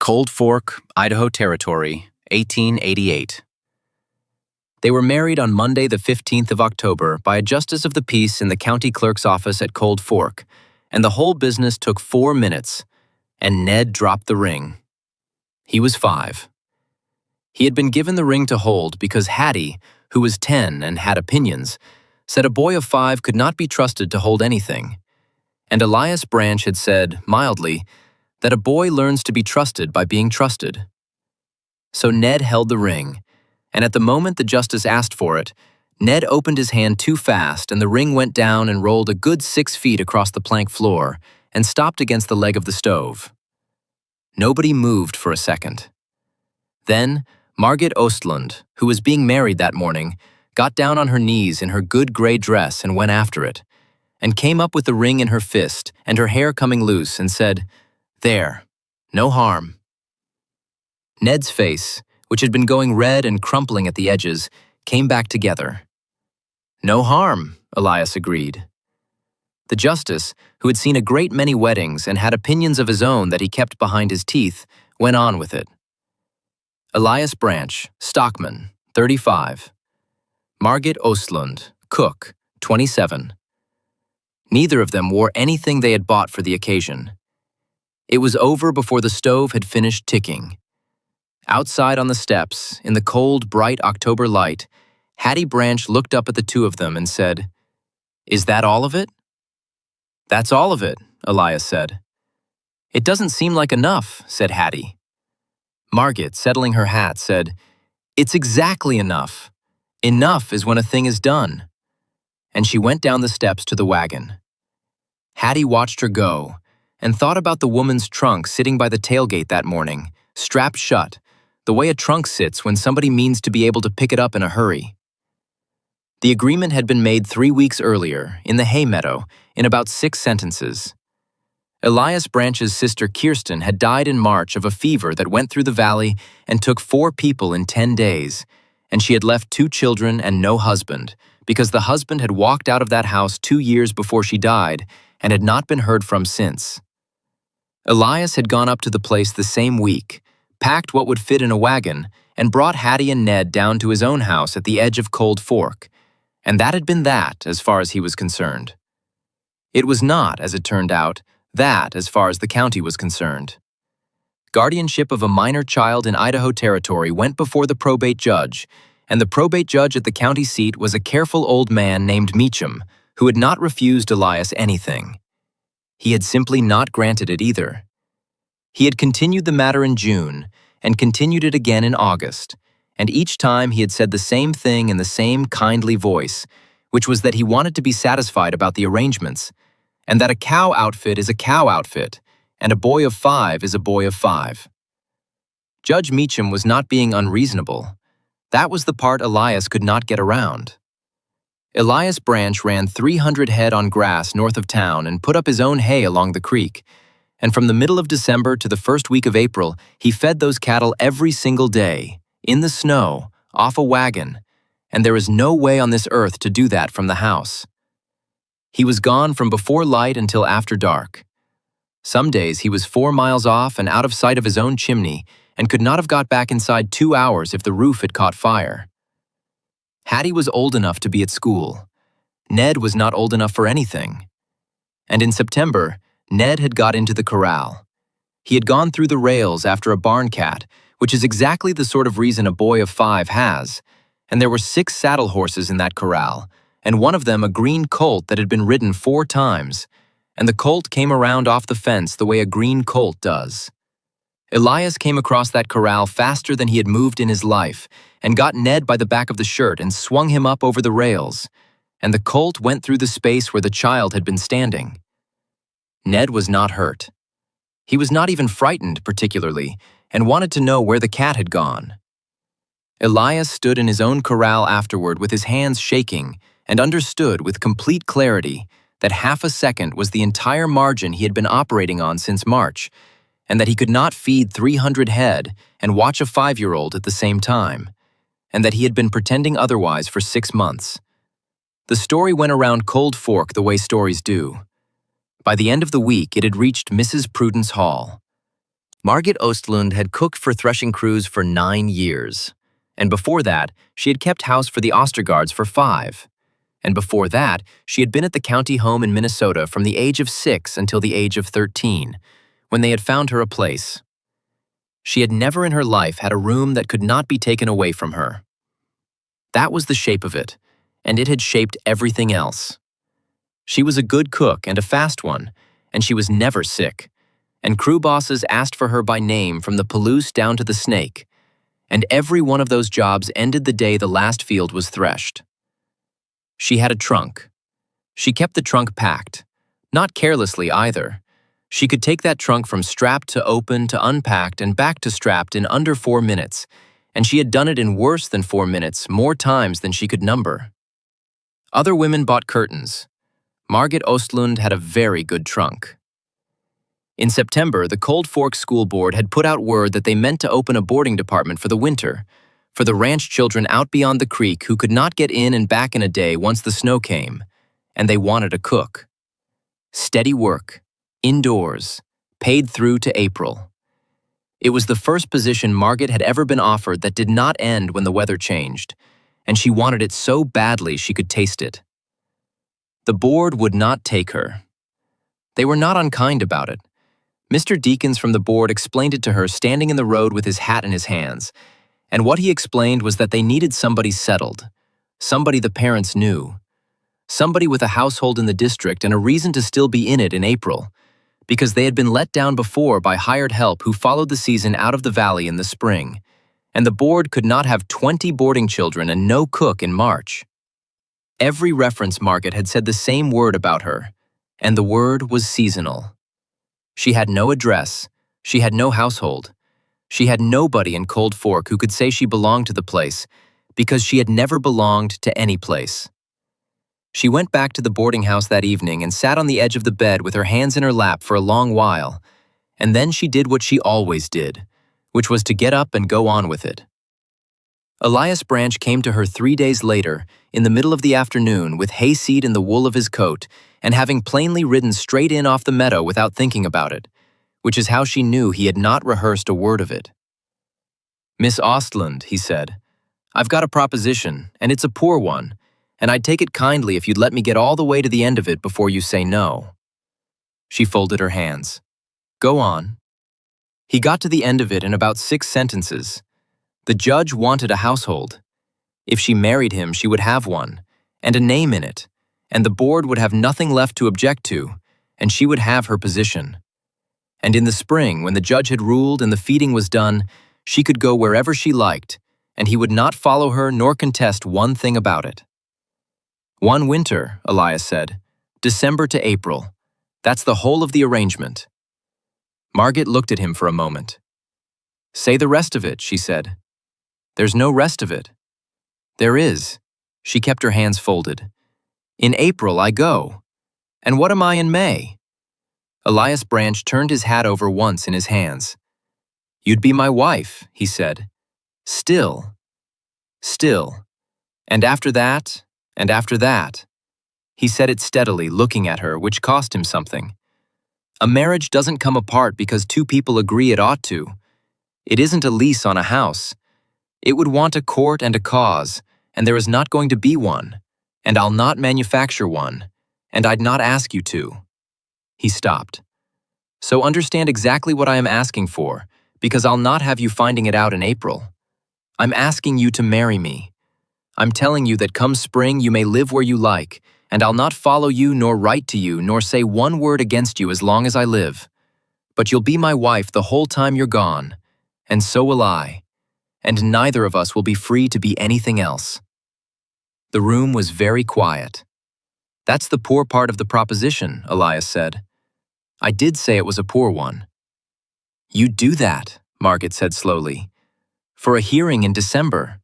Cold Fork, Idaho Territory, 1888. They were married on Monday the 15th of October by a justice of the peace in the county clerk's office at Cold Fork, and the whole business took 4 minutes, and Ned dropped the ring. He was 5. He had been given the ring to hold because Hattie, who was 10 and had opinions, said a boy of 5 could not be trusted to hold anything. And Elias Branch had said, mildly, that a boy learns to be trusted by being trusted. So Ned held the ring, and at the moment the justice asked for it, Ned opened his hand too fast and the ring went down and rolled a good 6 feet across the plank floor and stopped against the leg of the stove. Nobody moved for a second. Then, Margit Ostlund, who was being married that morning, got down on her knees in her good gray dress and went after it, and came up with the ring in her fist and her hair coming loose and said, "There, no harm." Ned's face, which had been going red and crumpling at the edges, came back together. "No harm," Elias agreed. The justice, who had seen a great many weddings and had opinions of his own that he kept behind his teeth, went on with it. Elias Branch, stockman, 35. Margit Ostlund, cook, 27. Neither of them wore anything they had bought for the occasion. It was over before the stove had finished ticking. Outside on the steps, in the cold, bright October light, Hattie Branch looked up at the two of them and said, "Is that all of it?" "That's all of it," Elias said. "It doesn't seem like enough," said Hattie. Margit, settling her hat, said, "It's exactly enough. Enough is when a thing is done." And she went down the steps to the wagon. Hattie watched her go and thought about the woman's trunk sitting by the tailgate that morning, strapped shut, the way a trunk sits when somebody means to be able to pick it up in a hurry. The agreement had been made 3 weeks earlier, in the hay meadow, in about 6 sentences. Elias Branch's sister Kirsten had died in March of a fever that went through the valley and took 4 people in 10 days, and she had left 2 children and no husband, because the husband had walked out of that house 2 years before she died and had not been heard from since. Elias had gone up to the place the same week, packed what would fit in a wagon, and brought Hattie and Ned down to his own house at the edge of Cold Fork, and that had been that as far as he was concerned. It was not, as it turned out, that as far as the county was concerned. Guardianship of a minor child in Idaho Territory went before the probate judge, and the probate judge at the county seat was a careful old man named Meacham, who had not refused Elias anything. He had simply not granted it either. He had continued the matter in June, and continued it again in August, and each time he had said the same thing in the same kindly voice, which was that he wanted to be satisfied about the arrangements, and that a cow outfit is a cow outfit, and a boy of 5 is a boy of 5. Judge Meacham was not being unreasonable. That was the part Elias could not get around. Elias Branch ran 300 head on grass north of town and put up his own hay along the creek, and from the middle of December to the first week of April, he fed those cattle every single day, in the snow, off a wagon, and there is no way on this earth to do that from the house. He was gone from before light until after dark. Some days he was 4 miles off and out of sight of his own chimney, and could not have got back inside 2 hours if the roof had caught fire. Hattie was old enough to be at school. Ned was not old enough for anything. And in September, Ned had got into the corral. He had gone through the rails after a barn cat, which is exactly the sort of reason a boy of 5 has, and there were 6 saddle horses in that corral, and one of them a green colt that had been ridden 4 times, and the colt came around off the fence the way a green colt does. Elias came across that corral faster than he had moved in his life, and got Ned by the back of the shirt and swung him up over the rails, and the colt went through the space where the child had been standing. Ned was not hurt. He was not even frightened particularly, and wanted to know where the cat had gone. Elias stood in his own corral afterward with his hands shaking, and understood with complete clarity that half a second was the entire margin he had been operating on since March, and that he could not feed 300 head and watch a 5-year-old at the same time, and that he had been pretending otherwise for 6 months. The story went around Cold Fork the way stories do. By the end of the week, it had reached Mrs. Prudence Hall. Margit Ostlund had cooked for threshing crews for 9 years. And before that, she had kept house for the Ostergaards for 5. And before that, she had been at the county home in Minnesota from the age of 6 until the age of 13, when they had found her a place. She had never in her life had a room that could not be taken away from her. That was the shape of it, and it had shaped everything else. She was a good cook and a fast one, and she was never sick, and crew bosses asked for her by name from the Palouse down to the Snake, and every one of those jobs ended the day the last field was threshed. She had a trunk. She kept the trunk packed, not carelessly either. She could take that trunk from strapped to open to unpacked and back to strapped in under 4 minutes, and she had done it in worse than 4 minutes more times than she could number. Other women bought curtains. Margit Ostlund had a very good trunk. In September, the Cold Fork School Board had put out word that they meant to open a boarding department for the winter, for the ranch children out beyond the creek who could not get in and back in a day once the snow came, and they wanted a cook. Steady work, indoors, paid through to April. It was the first position Margit had ever been offered that did not end when the weather changed, and she wanted it so badly she could taste it. The board would not take her. They were not unkind about it. Mr. Deakins from the board explained it to her standing in the road with his hat in his hands, and what he explained was that they needed somebody settled, somebody the parents knew, somebody with a household in the district and a reason to still be in it in April, because they had been let down before by hired help who followed the season out of the valley in the spring, and the board could not have 20 boarding children and no cook in March. Every reference Margit had said the same word about her, and the word was seasonal. She had no address, she had no household, she had nobody in Cold Fork who could say she belonged to the place, because she had never belonged to any place. She went back to the boarding house that evening and sat on the edge of the bed with her hands in her lap for a long while, and then she did what she always did, which was to get up and go on with it. Elias Branch came to her 3 days later, in the middle of the afternoon, with hayseed in the wool of his coat, and having plainly ridden straight in off the meadow without thinking about it, which is how she knew he had not rehearsed a word of it. "Miss Ostlund," he said, "I've got a proposition, and it's a poor one, and I'd take it kindly if you'd let me get all the way to the end of it before you say no." She folded her hands. "Go on." He got to the end of it in about 6 sentences. The judge wanted a household. If she married him, she would have one, and a name in it, and the board would have nothing left to object to, and she would have her position. And in the spring, when the judge had ruled and the feeding was done, she could go wherever she liked, and he would not follow her nor contest one thing about it. "One winter," Elias said, "December to April. That's the whole of the arrangement." Margit looked at him for a moment. "Say the rest of it," she said. "There's no rest of it." "There is." She kept her hands folded. "In April I go. And what am I in May?" Elias Branch turned his hat over once in his hands. "You'd be my wife," he said. "Still. Still. And after that, and after that." He said it steadily, looking at her, which cost him something. "A marriage doesn't come apart because 2 people agree it ought to. It isn't a lease on a house. It would want a court and a cause, and there is not going to be one, and I'll not manufacture one, and I'd not ask you to." He stopped. "So understand exactly what I am asking for, because I'll not have you finding it out in April. I'm asking you to marry me. I'm telling you that come spring you may live where you like, and I'll not follow you nor write to you nor say one word against you as long as I live. But you'll be my wife the whole time you're gone, and so will I, and neither of us will be free to be anything else." The room was very quiet. "That's the poor part of the proposition," Elias said. "I did say it was a poor one." "You do that," Margit said slowly. "For a hearing in December."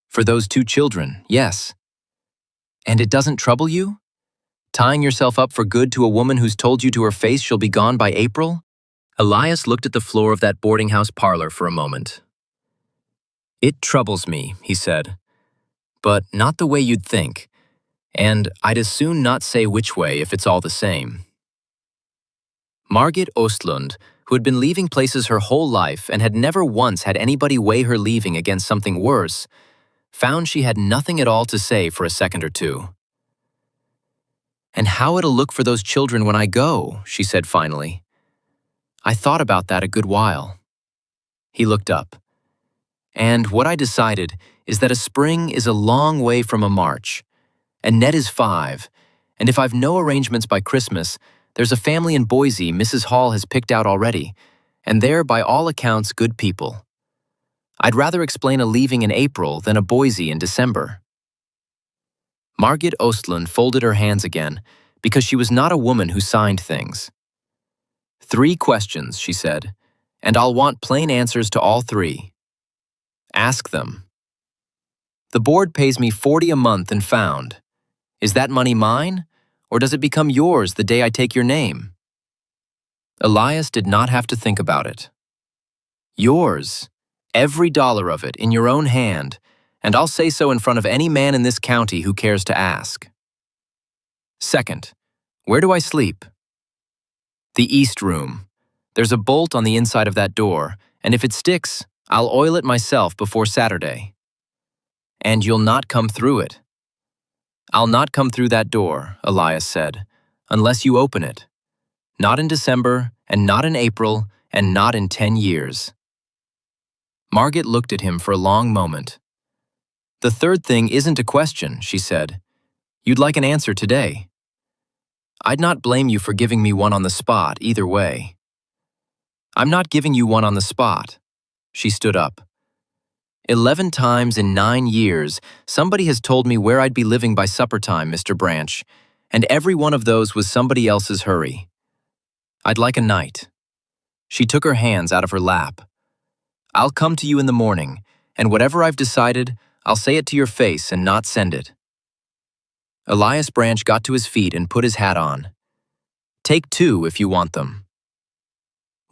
"For those 2 children, yes." "And it doesn't trouble you? Tying yourself up for good to a woman who's told you to her face she'll be gone by April?" Elias looked at the floor of that boarding house parlor for a moment. "It troubles me," he said, "but not the way you'd think, and I'd as soon not say which way if it's all the same." Margit Ostlund who had been leaving places her whole life and had never once had anybody weigh her leaving against something worse, found she had nothing at all to say for a second or two. "And how it'll look for those children when I go," she said finally. "I thought about that a good while." He looked up. "And what I decided is that a spring is a long way from a March, and Ned is 5, and if I've no arrangements by Christmas, there's a family in Boise Mrs. Hall has picked out already, and they're by all accounts good people. I'd rather explain a leaving in April than a Boise in December." Margit Ostlund folded her hands again because she was not a woman who signed things. "3 questions," she said, "and I'll want plain answers to all 3. Ask them. The board pays me $40 a month and found. Is that money mine, or does it become yours the day I take your name?" Elias did not have to think about it. "Yours, every dollar of it, in your own hand, and I'll say so in front of any man in this county who cares to ask. Second, where do I sleep?" "The east room. There's a bolt on the inside of that door, and if it sticks, I'll oil it myself before Saturday." "And you'll not come through it?" "I'll not come through that door," Elias said, "unless you open it. Not in December, and not in April, and not in 10 years. Margit looked at him for a long moment. "The third thing isn't a question," she said. "You'd like an answer today. I'd not blame you for giving me one on the spot, either way." "I'm not giving you one on the spot." She stood up. 11 times in 9 years, somebody has told me where I'd be living by supper time, Mr. Branch, and every one of those was somebody else's hurry. I'd like a night." She took her hands out of her lap. "I'll come to you in the morning, and whatever I've decided, I'll say it to your face and not send it." Elias Branch got to his feet and put his hat on. "Take 2 if you want them."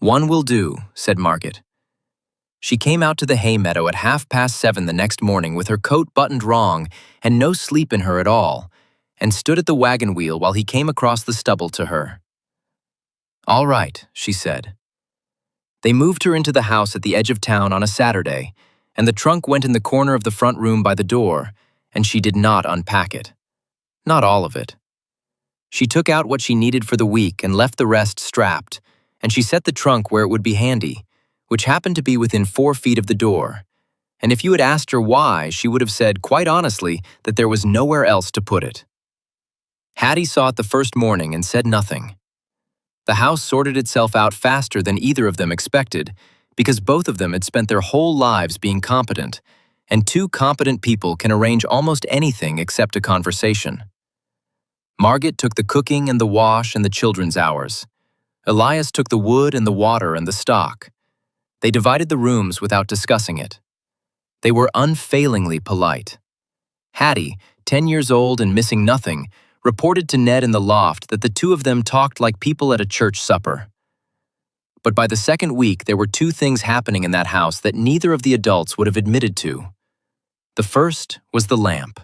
"1 will do," said Margit. She came out to the hay meadow at 7:30 the next morning with her coat buttoned wrong and no sleep in her at all, and stood at the wagon wheel while he came across the stubble to her. "All right," she said. They moved her into the house at the edge of town on a Saturday, and the trunk went in the corner of the front room by the door, and she did not unpack it. Not all of it. She took out what she needed for the week and left the rest strapped, and she set the trunk where it would be handy, which happened to be within 4 feet of the door. And if you had asked her why, she would have said quite honestly that there was nowhere else to put it. Hattie saw it the first morning and said nothing. The house sorted itself out faster than either of them expected, because both of them had spent their whole lives being competent, and 2 competent people can arrange almost anything except a conversation. Margit took the cooking and the wash and the children's hours. Elias took the wood and the water and the stock. They divided the rooms without discussing it. They were unfailingly polite. Hattie, 10 years old and missing nothing, reported to Ned in the loft that the 2 of them talked like people at a church supper. But by the second week, there were 2 things happening in that house that neither of the adults would have admitted to. The first was the lamp.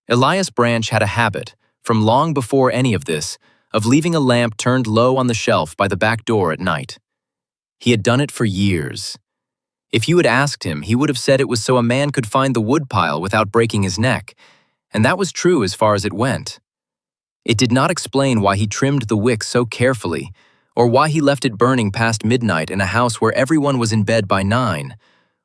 Elias Branch had a habit, from long before any of this, of leaving a lamp turned low on the shelf by the back door at night. He had done it for years. If you had asked him, he would have said it was so a man could find the woodpile without breaking his neck, and that was true as far as it went. It did not explain why he trimmed the wick so carefully, or why he left it burning past midnight in a house where everyone was in bed by 9,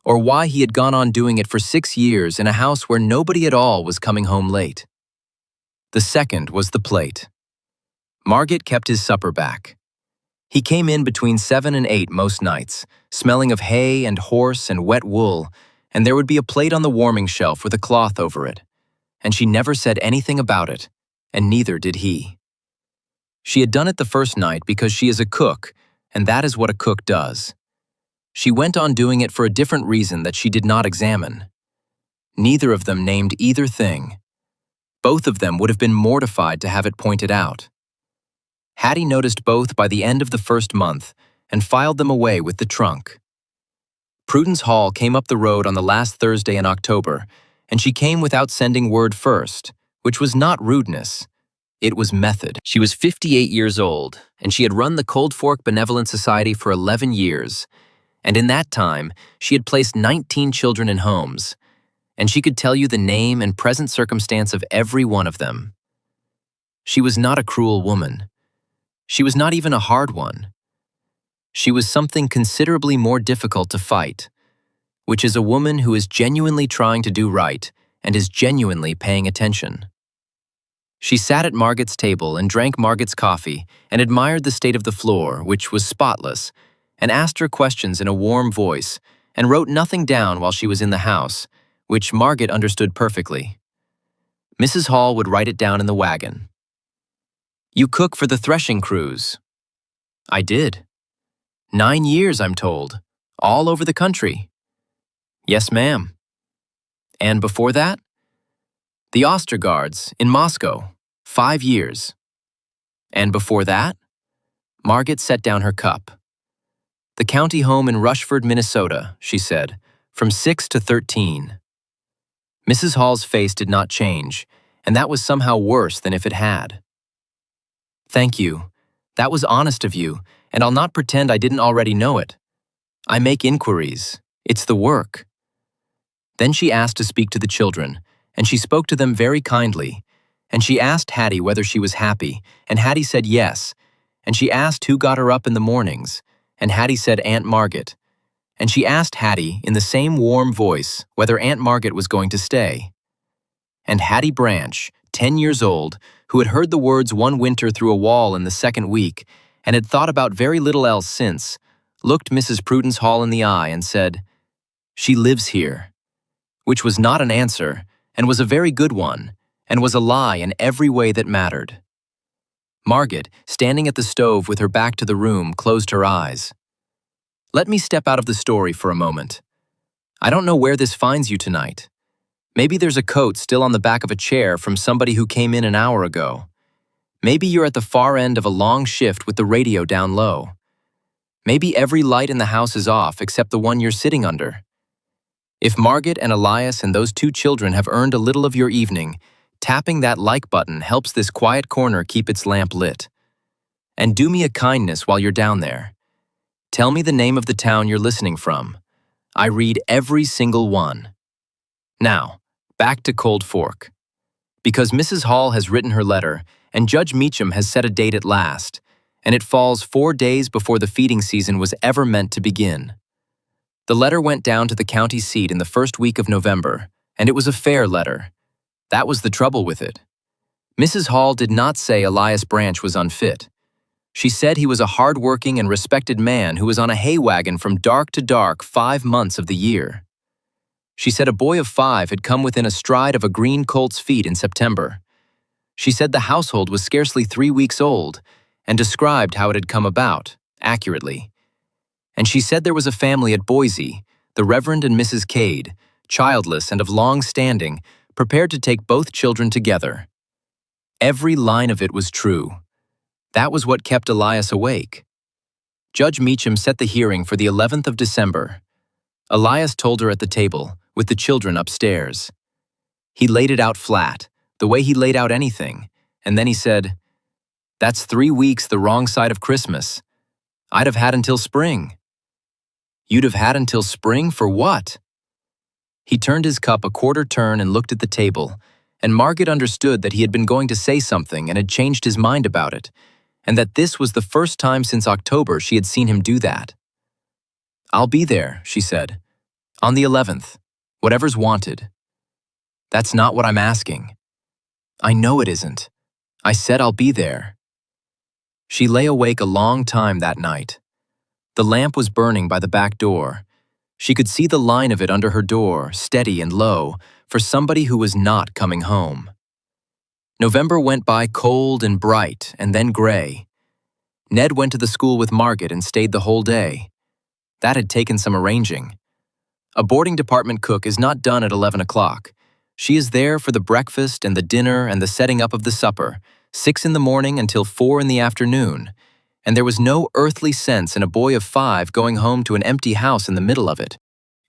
or why he had gone on doing it for 6 years in a house where nobody at all was coming home late. The second was the plate. Margit kept his supper back. He came in between 7 and 8 most nights, smelling of hay and horse and wet wool, and there would be a plate on the warming shelf with a cloth over it, and she never said anything about it, and neither did he. She had done it the first night because she is a cook, and that is what a cook does. She went on doing it for a different reason that she did not examine. Neither of them named either thing. Both of them would have been mortified to have it pointed out. Hattie noticed both by the end of the first month and filed them away with the trunk. Prudence Hall came up the road on the last Thursday in October, and she came without sending word first, which was not rudeness. It was method. She was 58 years old, and she had run the Cold Fork Benevolent Society for 11 years. And in that time, she had placed 19 children in homes, and she could tell you the name and present circumstance of every one of them. She was not a cruel woman. She was not even a hard one. She was something considerably more difficult to fight, which is a woman who is genuinely trying to do right and is genuinely paying attention. She sat at Margit's table and drank Margit's coffee and admired the state of the floor, which was spotless, and asked her questions in a warm voice and wrote nothing down while she was in the house, which Margit understood perfectly. Mrs. Hall would write it down in the wagon. "You cook for the threshing crews." "I did. 9 years, I'm told, all over the country." "Yes, ma'am." "And before that?" "The Ostergaards in Moscow, 5 years." "And before that?" Margit set down her cup. "The county home in Rushford, Minnesota," she said, "from 6 to 13. Mrs. Hall's face did not change, and that was somehow worse than if it had. "Thank you. That was honest of you, and I'll not pretend I didn't already know it. I make inquiries. It's the work." Then she asked to speak to the children, and she spoke to them very kindly, and she asked Hattie whether she was happy, and Hattie said yes, and she asked who got her up in the mornings, and Hattie said Aunt Margit, and she asked Hattie in the same warm voice whether Aunt Margit was going to stay. And Hattie Branch, 10 years old, who had heard the words one winter through a wall in the second week, and had thought about very little else since, looked Mrs. Prudence Hall in the eye and said, "She lives here," which was not an answer, and was a very good one, and was a lie in every way that mattered. Margit, standing at the stove with her back to the room, closed her eyes. "Let me step out of the story for a moment. I don't know where this finds you tonight. Maybe there's a coat still on the back of a chair from somebody who came in an hour ago. Maybe you're at the far end of a long shift with the radio down low. Maybe every light in the house is off except the one you're sitting under. If Margit and Elias and those 2 children have earned a little of your evening, tapping that like button helps this quiet corner keep its lamp lit. And do me a kindness while you're down there. Tell me the name of the town you're listening from. I read every single one. Now, back to Cold Fork. Because Mrs. Hall has written her letter, and Judge Meacham has set a date at last, and it falls 4 days before the feeding season was ever meant to begin. The letter went down to the county seat in the first week of November, and it was a fair letter. That was the trouble with it. Mrs. Hall did not say Elias Branch was unfit. She said he was a hard-working and respected man who was on a hay wagon from dark to dark 5 months of the year. She said a boy of 5 had come within a stride of a green colt's feet in September. She said the household was scarcely 3 weeks old, and described how it had come about, accurately. And she said there was a family at Boise, the Reverend and Mrs. Cade, childless and of long standing, prepared to take both children together. Every line of it was true. That was what kept Elias awake. Judge Meacham set the hearing for the 11th of December. Elias told her at the table, with the children upstairs. He laid it out flat, the way he laid out anything, and then he said, "That's 3 weeks the wrong side of Christmas. I'd have had until spring." "You'd have had until spring for what?" He turned his cup a quarter turn and looked at the table, and Margit understood that he had been going to say something and had changed his mind about it, and that this was the first time since October she had seen him do that. "I'll be there," she said. "On the 11th, whatever's wanted." "That's not what I'm asking." "I know it isn't. I said I'll be there." She lay awake a long time that night. The lamp was burning by the back door. She could see the line of it under her door, steady and low, for somebody who was not coming home. November went by cold and bright, and then gray. Ned went to the school with Margit and stayed the whole day. That had taken some arranging. A boarding department cook is not done at 11 o'clock. She is there for the breakfast and the dinner and the setting up of the supper, 6 in the morning until 4 in the afternoon, and there was no earthly sense in a boy of 5 going home to an empty house in the middle of it.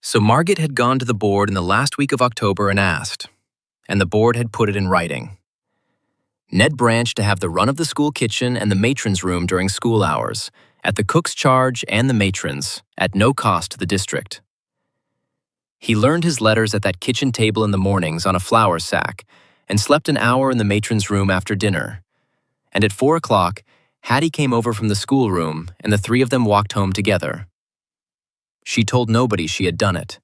So Margit had gone to the board in the last week of October and asked, and the board had put it in writing. Ned Branch to have the run of the school kitchen and the matron's room during school hours, at the cook's charge and the matron's, at no cost to the district. He learned his letters at that kitchen table in the mornings on a flour sack, and slept an hour in the matron's room after dinner. And at 4 o'clock, Hattie came over from the schoolroom, and the three of them walked home together. She told nobody she had done it.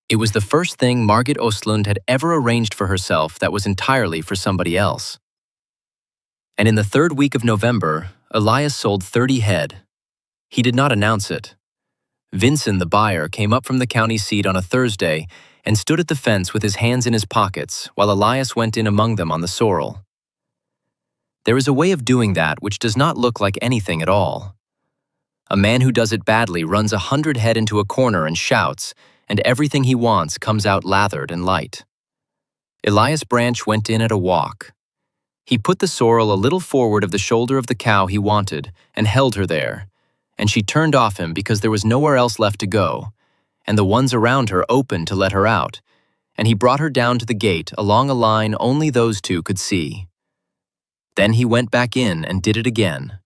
It was the first thing Margit Ostlund had ever arranged for herself that was entirely for somebody else. And in the 3rd week of November, Elias sold 30 head. He did not announce it. Vincent, the buyer, came up from the county seat on a Thursday and stood at the fence with his hands in his pockets while Elias went in among them on the sorrel. There is a way of doing that which does not look like anything at all. A man who does it badly runs 100 head into a corner and shouts, and everything he wants comes out lathered and light. Elias Branch went in at a walk. He put the sorrel a little forward of the shoulder of the cow he wanted and held her there, and she turned off him because there was nowhere else left to go, and the ones around her opened to let her out, and he brought her down to the gate along a line only those two could see. Then he went back in and did it again.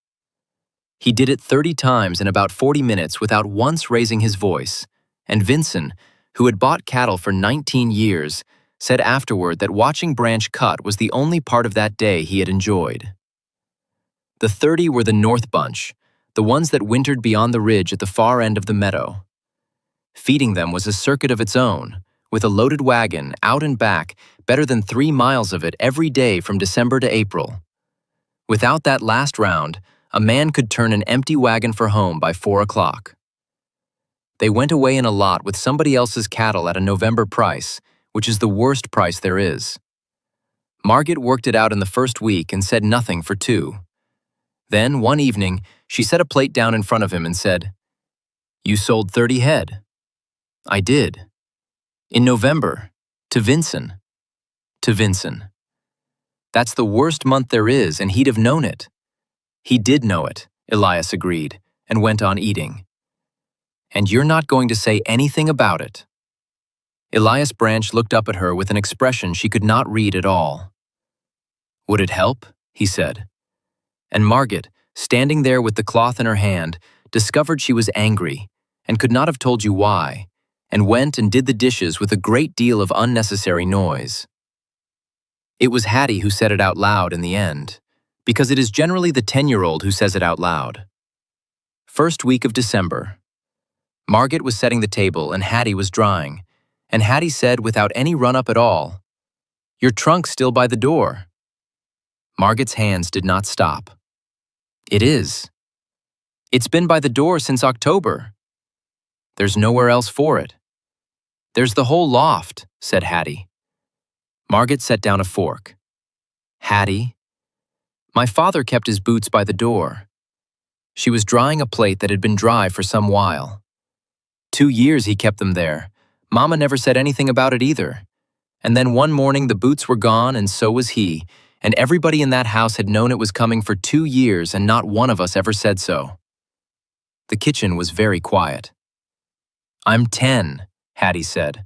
He did it 30 times in about 40 minutes without once raising his voice, and Vincent, who had bought cattle for 19 years, said afterward that watching Branch cut was the only part of that day he had enjoyed. The 30 were the north bunch, the ones that wintered beyond the ridge at the far end of the meadow. Feeding them was a circuit of its own, with a loaded wagon, out and back, better than 3 miles of it every day from December to April. Without that last round, a man could turn an empty wagon for home by 4 o'clock. They went away in a lot with somebody else's cattle at a November price, which is the worst price there is. Margit worked it out in the first week and said nothing for 2. Then, one evening, she set a plate down in front of him and said, "You sold 30 head." "I did." "In November. To Vincent." "To Vincent." "That's the worst month there is, and he'd have known it." "He did know it," Elias agreed, and went on eating. "And you're not going to say anything about it." Elias Branch looked up at her with an expression she could not read at all. "Would it help?" he said. And Margit, standing there with the cloth in her hand, discovered she was angry, and could not have told you why, and went and did the dishes with a great deal of unnecessary noise. It was Hattie who said it out loud in the end, because it is generally the 10-year-old who says it out loud. First week of December. Margit was setting the table and Hattie was drying, and Hattie said without any run-up at all, "Your trunk's still by the door." Margit's hands did not stop. "It is. It's been by the door since October. There's nowhere else for it." "There's the whole loft," said Hattie. Margit set down a fork. "Hattie, my father kept his boots by the door." She was drying a plate that had been dry for some while. 2 years he kept them there. Mama never said anything about it either. And then one morning the boots were gone and so was he, and everybody in that house had known it was coming for 2 years and not one of us ever said so. The kitchen was very quiet. "I'm 10, Hattie said.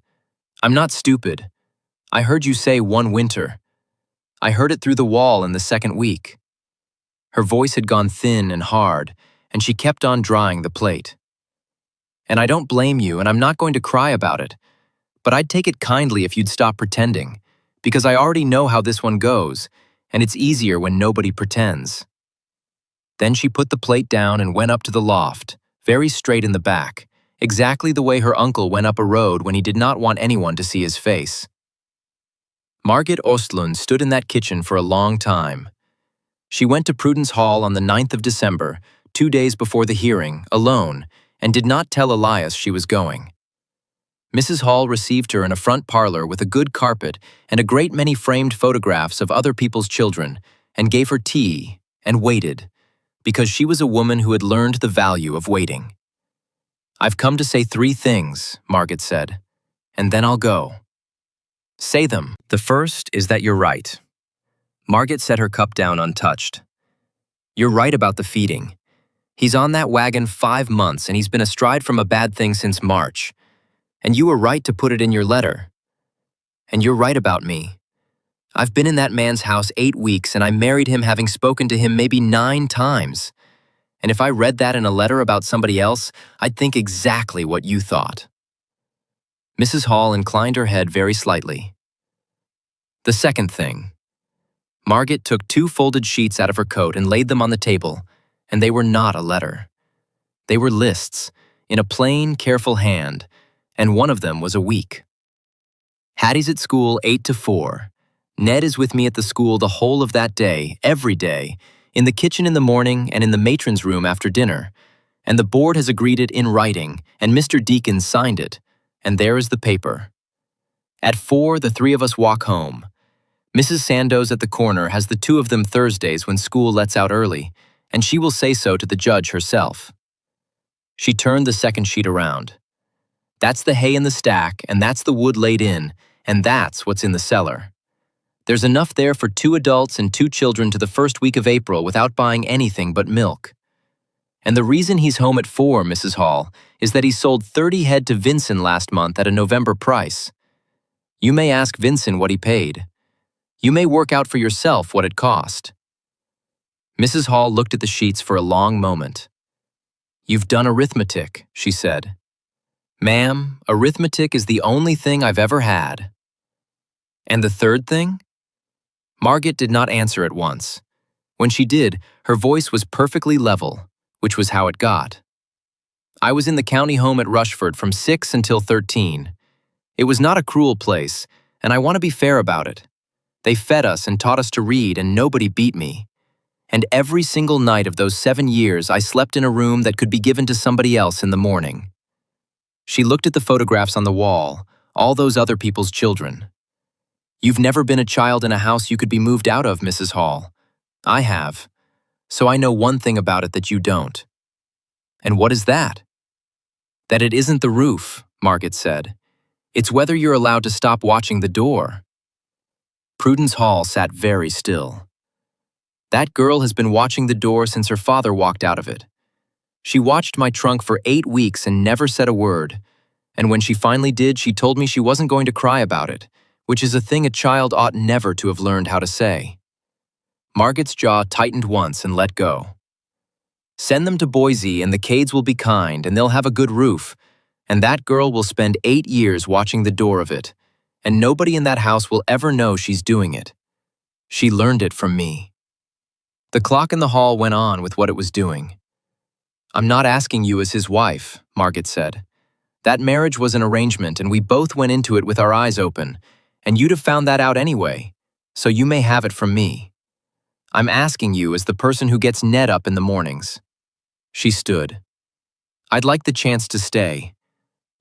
"I'm not stupid. I heard you say one winter. I heard it through the wall in the 2nd week." Her voice had gone thin and hard, and she kept on drying the plate. "And I don't blame you, and I'm not going to cry about it, but I'd take it kindly if you'd stop pretending, because I already know how this one goes, and it's easier when nobody pretends." Then she put the plate down and went up to the loft, very straight in the back, exactly the way her uncle went up a road when he did not want anyone to see his face. Margit Ostlund stood in that kitchen for a long time. She went to Prudence Hall on the 9th of December, 2 days before the hearing, alone, and did not tell Elias she was going. Mrs. Hall received her in a front parlor with a good carpet and a great many framed photographs of other people's children, and gave her tea, and waited, because she was a woman who had learned the value of waiting. "I've come to say 3 things, Margit said, "and then I'll go." "Say them." "The first is that you're right." Margit set her cup down untouched. "You're right about the feeding. He's on that wagon 5 months and he's been astride from a bad thing since March. And you were right to put it in your letter. And you're right about me. I've been in that man's house 8 weeks and I married him having spoken to him maybe 9 times. And if I read that in a letter about somebody else, I'd think exactly what you thought." Mrs. Hall inclined her head very slightly. "The second thing." Margit took 2 folded sheets out of her coat and laid them on the table, and they were not a letter. They were lists, in a plain, careful hand, and one of them was a week. "Hattie's at school 8 to 4. Ned is with me at the school the whole of that day, every day, in the kitchen in the morning and in the matron's room after dinner, and the board has agreed it in writing, and Mr. Deacon signed it, and there is the paper. At 4, the 3 of us walk home. Mrs. Sandoz at the corner has the 2 of them Thursdays when school lets out early, and she will say so to the judge herself." She turned the second sheet around. "That's the hay in the stack, and that's the wood laid in, and that's what's in the cellar. There's enough there for 2 adults and 2 children to the first week of April without buying anything but milk. And the reason he's home at 4, Mrs. Hall, is that he sold 30 head to Vincent last month at a November price. You may ask Vincent what he paid. You may work out for yourself what it cost." Mrs. Hall looked at the sheets for a long moment. "You've done arithmetic," she said. "Ma'am, arithmetic is the only thing I've ever had." "And the third thing?" Margit did not answer at once. When she did, her voice was perfectly level, which was how it got. "I was in the county home at Rushford from 6 until 13. It was not a cruel place, and I want to be fair about it. They fed us and taught us to read, and nobody beat me. And every single night of those 7 years, I slept in a room that could be given to somebody else in the morning." She looked at the photographs on the wall, all those other people's children. "You've never been a child in a house you could be moved out of, Mrs. Hall. I have. So I know one thing about it that you don't." "And what is that?" "That it isn't the roof," Margit said. "It's whether you're allowed to stop watching the door." Prudence Hall sat very still. "That girl has been watching the door since her father walked out of it. She watched my trunk for 8 weeks and never said a word, and when she finally did, she told me she wasn't going to cry about it, which is a thing a child ought never to have learned how to say." Margit's jaw tightened once and let go. "Send them to Boise and the Cades will be kind and they'll have a good roof, and that girl will spend 8 years watching the door of it, and nobody in that house will ever know she's doing it. She learned it from me." The clock in the hall went on with what it was doing. "I'm not asking you as his wife," Margit said. "That marriage was an arrangement and we both went into it with our eyes open, and you'd have found that out anyway, so you may have it from me. I'm asking you as the person who gets Ned up in the mornings." She stood. "I'd like the chance to stay.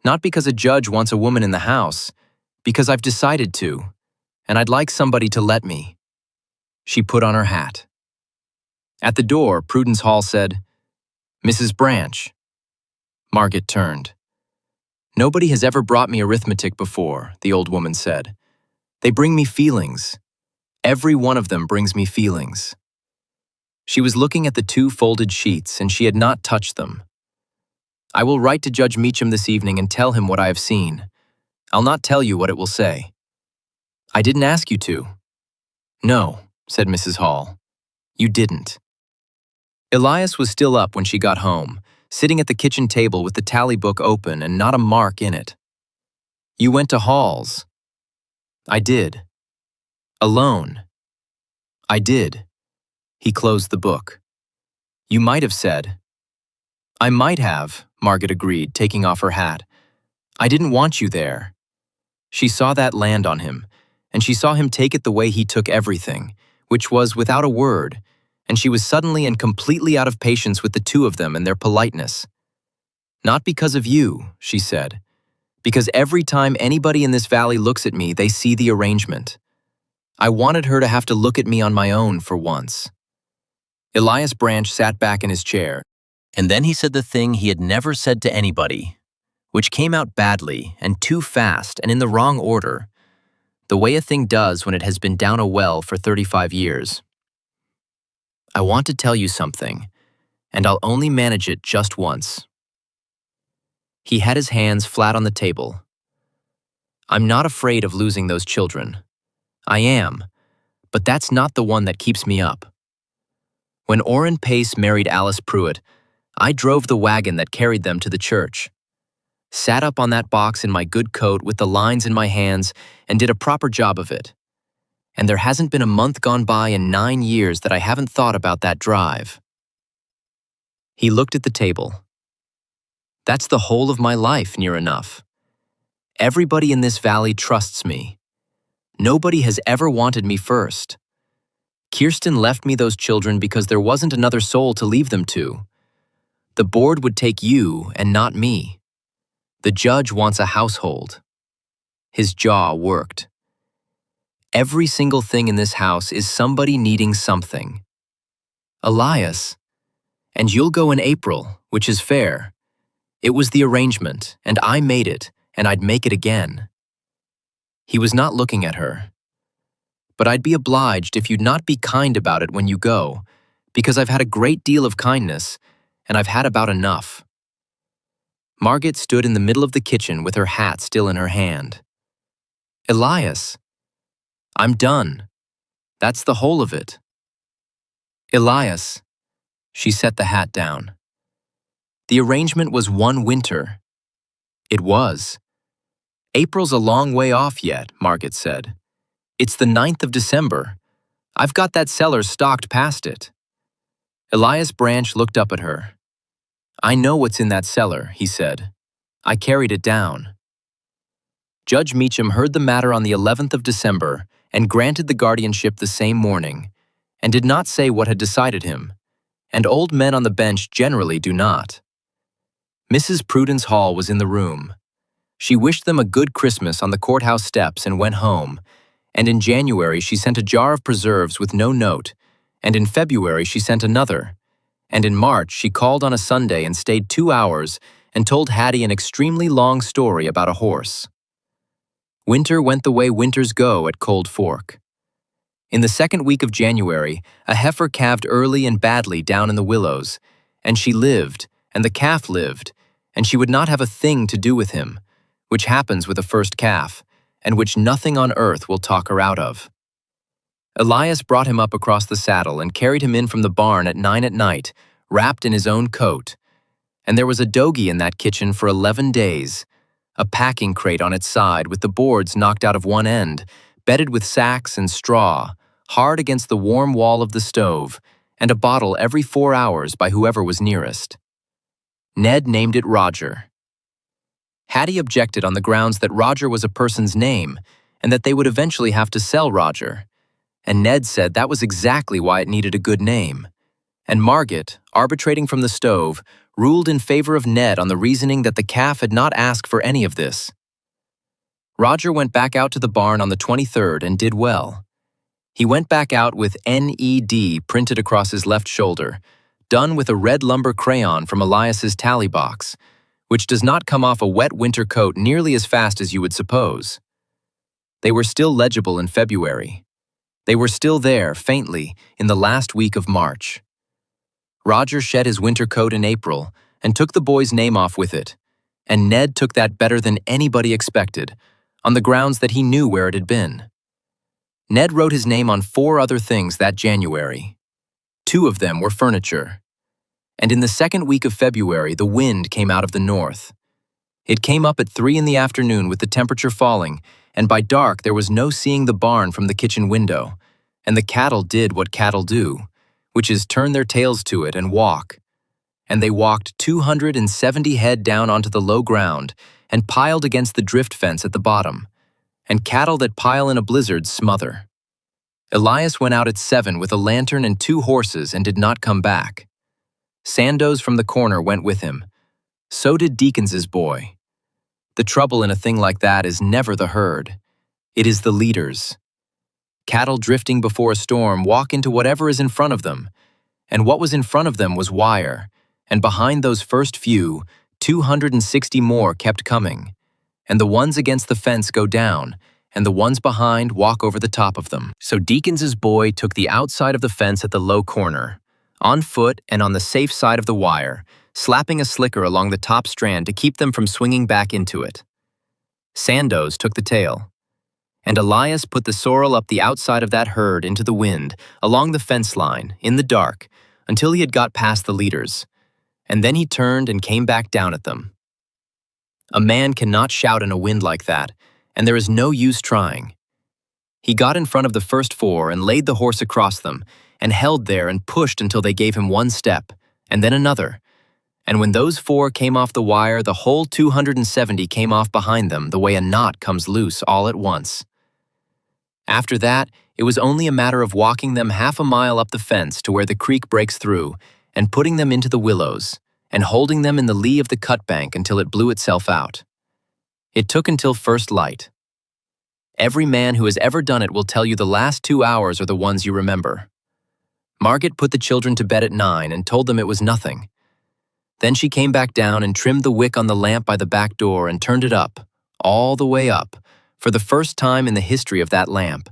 Not because a judge wants a woman in the house, because I've decided to, and I'd like somebody to let me." She put on her hat. At the door, Prudence Hall said, "Mrs. Branch." Margit turned. "Nobody has ever brought me arithmetic before," the old woman said. "They bring me feelings. Every one of them brings me feelings." She was looking at the 2 folded sheets, and she had not touched them. "I will write to Judge Meacham this evening and tell him what I have seen. I'll not tell you what it will say." "I didn't ask you to." "No," said Mrs. Hall. "You didn't." Elias was still up when she got home, sitting at the kitchen table with the tally book open and not a mark in it. "You went to Hall's." "I did." "Alone." "I did." He closed the book. "You might have said." "I might have," Margit agreed, taking off her hat. "I didn't want you there." She saw that land on him, and she saw him take it the way he took everything, which was without a word, and she was suddenly and completely out of patience with the 2 of them and their politeness. "Not because of you," she said, "because every time anybody in this valley looks at me, they see the arrangement. I wanted her to have to look at me on my own for once." Elias Branch sat back in his chair, and then he said the thing he had never said to anybody, which came out badly and too fast and in the wrong order, the way a thing does when it has been down a well for 35 years. "I want to tell you something, and I'll only manage it just once." He had his hands flat on the table. "I'm not afraid of losing those children. I am, But that's not the one that keeps me up. When Orrin Pace married Alice Pruitt, I drove the wagon that carried them to the church. Sat up on that box in my good coat with the lines in my hands and did a proper job of it. And there hasn't been a month gone by in 9 years that I haven't thought about that drive. He looked at the table. That's the whole of my life, near enough. Everybody in this valley trusts me. Nobody has ever wanted me first. Kirsten left me those children because there wasn't another soul to leave them to. The board would take you and not me. The judge wants a household. His jaw worked. Every single thing in this house is somebody needing something. Elias. And you'll go in April, which is fair. It was the arrangement, and I made it, and I'd make it again. He was not looking at her. But I'd be obliged if you'd not be kind about it when you go, because I've had a great deal of kindness, and I've had about enough. Margit stood in the middle of the kitchen with her hat still in her hand. Elias. I'm done. That's the whole of it. Elias. She set the hat down. The arrangement was one winter. It was. April's a long way off yet, Margit said. It's the 9th of December. I've got that cellar stocked past it. Elias Branch looked up at her. I know what's in that cellar, he said. I carried it down. Judge Meacham heard the matter on the 11th of December and granted the guardianship the same morning, and did not say what had decided him, and old men on the bench generally do not. Mrs. Prudence Hall was in the room. She wished them a good Christmas on the courthouse steps and went home, and in January she sent a jar of preserves with no note, and in February she sent another, and in March she called on a Sunday and stayed 2 hours and told Hattie an extremely long story about a horse. Winter went the way winters go at Cold Fork. In the second week of January, a heifer calved early and badly down in the willows, and she lived, and the calf lived, and she would not have a thing to do with him, which happens with a first calf, and which nothing on earth will talk her out of. Elias brought him up across the saddle and carried him in from the barn at 9 at night, wrapped in his own coat. And there was a dogie in that kitchen for 11 days, a packing crate on its side with the boards knocked out of one end, bedded with sacks and straw, hard against the warm wall of the stove, and a bottle every 4 hours by whoever was nearest. Ned named it Roger. Hattie objected on the grounds that Roger was a person's name, and that they would eventually have to sell Roger. And Ned said that was exactly why it needed a good name. And Margit, arbitrating from the stove, ruled in favor of Ned on the reasoning that the calf had not asked for any of this. Roger went back out to the barn on the 23rd and did well. He went back out with N.E.D. printed across his left shoulder, done with a red lumber crayon from Elias's tally box, which does not come off a wet winter coat nearly as fast as you would suppose. They were still legible in February. They were still there, faintly, in the last week of March. Roger shed his winter coat in April and took the boy's name off with it, and Ned took that better than anybody expected, on the grounds that he knew where it had been. Ned wrote his name on 4 other things that January. 2 of them were furniture. And in the second week of February, the wind came out of the north. It came up at 3 in the afternoon with the temperature falling, and by dark there was no seeing the barn from the kitchen window, and the cattle did what cattle do, which is turn their tails to it and walk. And they walked 270 head down onto the low ground and piled against the drift fence at the bottom, and cattle that pile in a blizzard smother. Elias went out at 7 with a lantern and 2 horses and did not come back. Sandoz from the corner went with him. So did Deakins' boy. The trouble in a thing like that is never the herd. It is the leaders. Cattle drifting before a storm walk into whatever is in front of them, and what was in front of them was wire, and behind those first few, 260 more kept coming, and the ones against the fence go down, and the ones behind walk over the top of them. So Deakins' boy took the outside of the fence at the low corner, on foot and on the safe side of the wire, slapping a slicker along the top strand to keep them from swinging back into it. Sandoz took the tail. And Elias put the sorrel up the outside of that herd into the wind, along the fence line, in the dark, until he had got past the leaders. And then he turned and came back down at them. A man cannot shout in a wind like that, and there is no use trying. He got in front of the first four and laid the horse across them, and held there and pushed until they gave him one step, and then another. And when those four came off the wire, the whole 270 came off behind them the way a knot comes loose all at once. After that, it was only a matter of walking them half a mile up the fence to where the creek breaks through, and putting them into the willows, and holding them in the lee of the cut bank until it blew itself out. It took until first light. Every man who has ever done it will tell you the last 2 hours are the ones you remember. Margit put the children to bed at 9 and told them it was nothing. Then she came back down and trimmed the wick on the lamp by the back door and turned it up, all the way up, for the first time in the history of that lamp,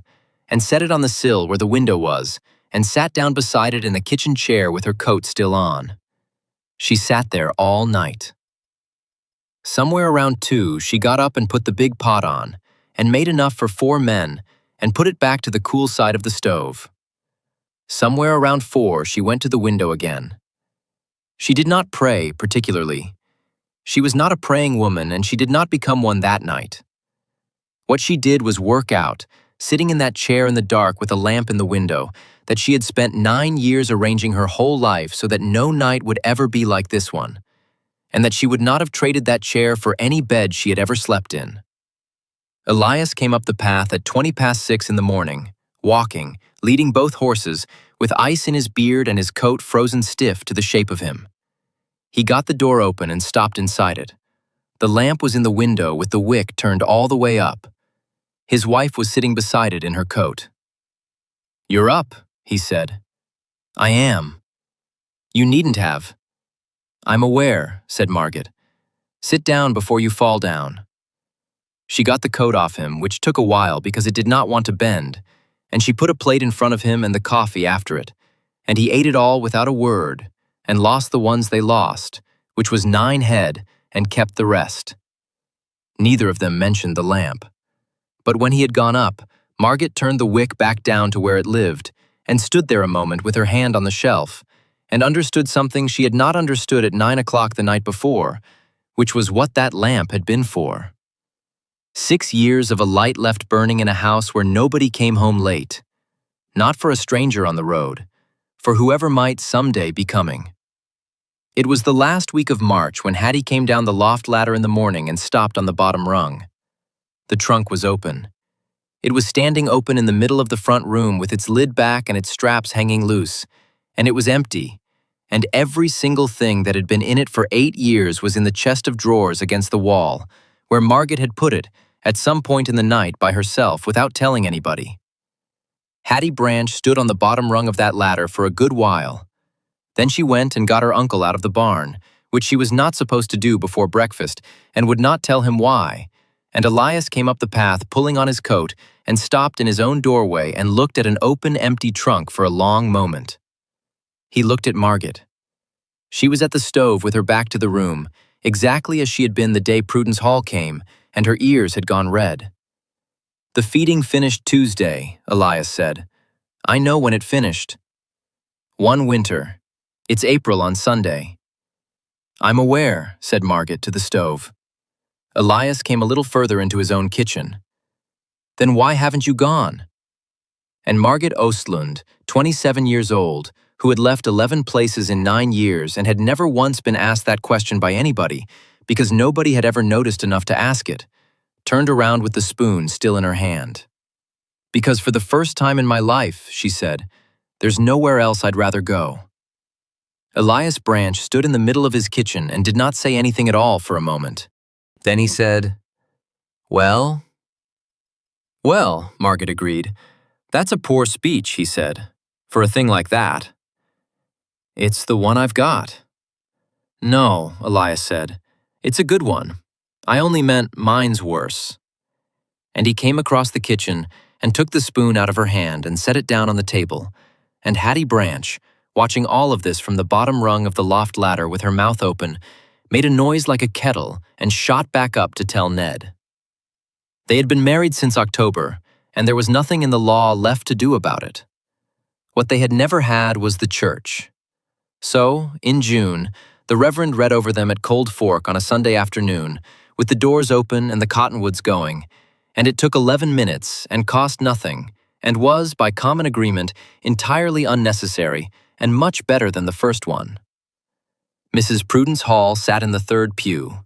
and set it on the sill where the window was, and sat down beside it in the kitchen chair with her coat still on. She sat there all night. Somewhere around 2, she got up and put the big pot on, and made enough for 4 men, and put it back to the cool side of the stove. Somewhere around 4, she went to the window again. She did not pray particularly. She was not a praying woman, and she did not become one that night. What she did was work out, sitting in that chair in the dark with a lamp in the window, that she had spent 9 years arranging her whole life so that no night would ever be like this one, and that she would not have traded that chair for any bed she had ever slept in. Elias came up the path at 6:20 in the morning, walking, leading both horses, with ice in his beard and his coat frozen stiff to the shape of him. He got the door open and stopped inside it. The lamp was in the window with the wick turned all the way up. His wife was sitting beside it in her coat. "You're up," he said. "I am." "You needn't have." "I'm aware," said Margit. "Sit down before you fall down." She got the coat off him, which took a while because it did not want to bend, and she put a plate in front of him and the coffee after it, and he ate it all without a word, and lost the ones they lost, which was 9 head, and kept the rest. Neither of them mentioned the lamp. But when he had gone up, Margit turned the wick back down to where it lived, and stood there a moment with her hand on the shelf, and understood something she had not understood at 9 o'clock the night before, which was what that lamp had been for. 6 years of a light left burning in a house where nobody came home late. Not for a stranger on the road, for whoever might someday be coming. It was the last week of March when Hattie came down the loft ladder in the morning and stopped on the bottom rung. The trunk was open. It was standing open in the middle of the front room with its lid back and its straps hanging loose, and it was empty, and every single thing that had been in it for 8 years was in the chest of drawers against the wall, where Margit had put it at some point in the night by herself without telling anybody. Hattie Branch stood on the bottom rung of that ladder for a good while. Then she went and got her uncle out of the barn, which she was not supposed to do before breakfast, and would not tell him why, and Elias came up the path pulling on his coat and stopped in his own doorway and looked at an open, empty trunk for a long moment. He looked at Margit. She was at the stove with her back to the room, exactly as she had been the day Prudence Hall came, and her ears had gone red. "The feeding finished Tuesday," Elias said. "I know when it finished. One winter. It's April on Sunday." "I'm aware," said Margit to the stove. Elias came a little further into his own kitchen. "Then why haven't you gone?" And Margit Ostlund, 27 years old, who had left 11 places in 9 years and had never once been asked that question by anybody, because nobody had ever noticed enough to ask it, turned around with the spoon still in her hand. "Because for the first time in my life," she said, "there's nowhere else I'd rather go." Elias Branch stood in the middle of his kitchen and did not say anything at all for a moment. Then he said, "Well?" "Well," Margit agreed. "That's a poor speech," he said, "for a thing like that." "It's the one I've got." "No," Elias said, "it's a good one. I only meant mine's worse." And he came across the kitchen and took the spoon out of her hand and set it down on the table, and Hattie Branch, watching all of this from the bottom rung of the loft ladder with her mouth open, made a noise like a kettle and shot back up to tell Ned. They had been married since October, and there was nothing in the law left to do about it. What they had never had was the church. So, in June, the Reverend read over them at Cold Fork on a Sunday afternoon, with the doors open and the cottonwoods going, and it took 11 minutes and cost nothing, and was, by common agreement, entirely unnecessary and much better than the first one. Mrs. Prudence Hall sat in the third pew.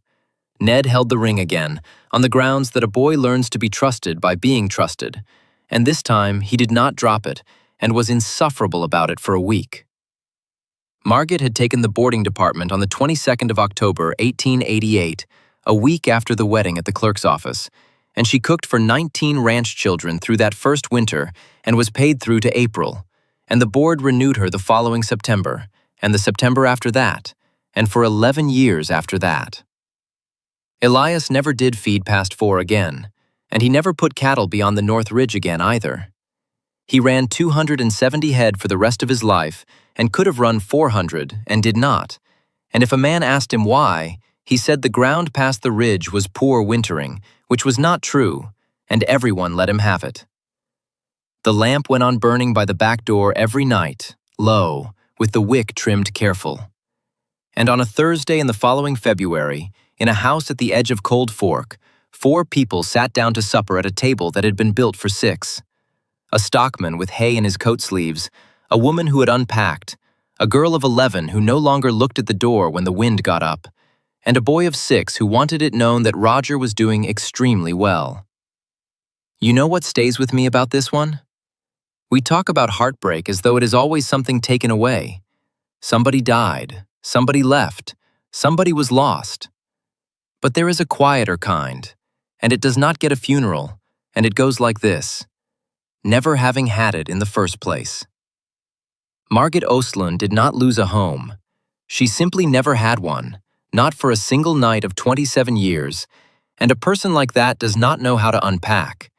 Ned held the ring again, on the grounds that a boy learns to be trusted by being trusted, and this time he did not drop it and was insufferable about it for a week. Margit had taken the boarding department on the 22nd of October, 1888, a week after the wedding at the clerk's office, and she cooked for 19 ranch children through that first winter and was paid through to April, and the board renewed her the following September, and the September after that, and for 11 years after that. Elias never did feed past 4 again, and he never put cattle beyond the North Ridge again either. He ran 270 head for the rest of his life and could have run 400 and did not, and if a man asked him why, he said the ground past the ridge was poor wintering, which was not true, and everyone let him have it. The lamp went on burning by the back door every night, low, with the wick trimmed careful. And on a Thursday in the following February, in a house at the edge of Cold Fork, 4 people sat down to supper at a table that had been built for 6. A stockman with hay in his coat sleeves, a woman who had unpacked, a girl of 11 who no longer looked at the door when the wind got up, and a boy of 6 who wanted it known that Roger was doing extremely well. You know what stays with me about this one? We talk about heartbreak as though it is always something taken away. Somebody died, somebody left, somebody was lost. But there is a quieter kind, and it does not get a funeral, and it goes like this: never having had it in the first place. Margit Ostlund did not lose a home. She simply never had one, not for a single night of 27 years, and a person like that does not know how to unpack.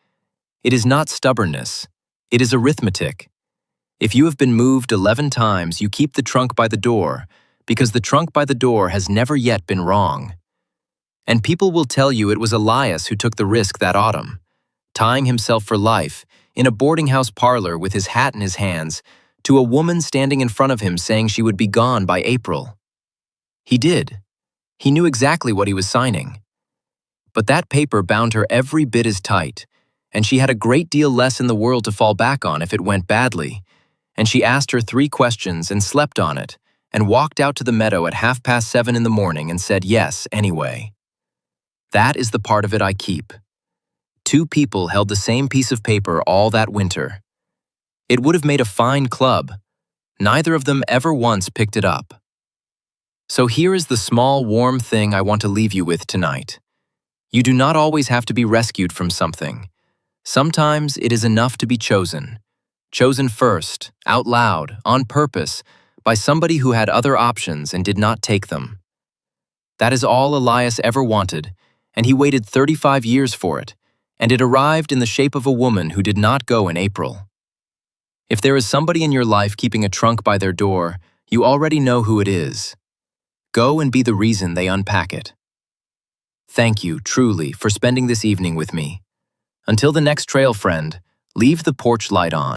It is not stubbornness. It is arithmetic. If you have been moved 11 times, you keep the trunk by the door, because the trunk by the door has never yet been wrong. And people will tell you it was Elias who took the risk that autumn, tying himself for life in a boarding house parlor with his hat in his hands to a woman standing in front of him saying she would be gone by April. He did. He knew exactly what he was signing. But that paper bound her every bit as tight, and she had a great deal less in the world to fall back on if it went badly, and she asked her 3 questions and slept on it, and walked out to the meadow at 7:30 in the morning and said yes anyway. That is the part of it I keep. 2 people held the same piece of paper all that winter. It would have made a fine club. Neither of them ever once picked it up. So here is the small, warm thing I want to leave you with tonight. You do not always have to be rescued from something. Sometimes it is enough to be chosen. Chosen first, out loud, on purpose, by somebody who had other options and did not take them. That is all Elias ever wanted, and he waited 35 years for it, and it arrived in the shape of a woman who did not go in April. If there is somebody in your life keeping a trunk by their door, you already know who it is. Go and be the reason they unpack it. Thank you, truly, for spending this evening with me. Until the next trail, friend, leave the porch light on.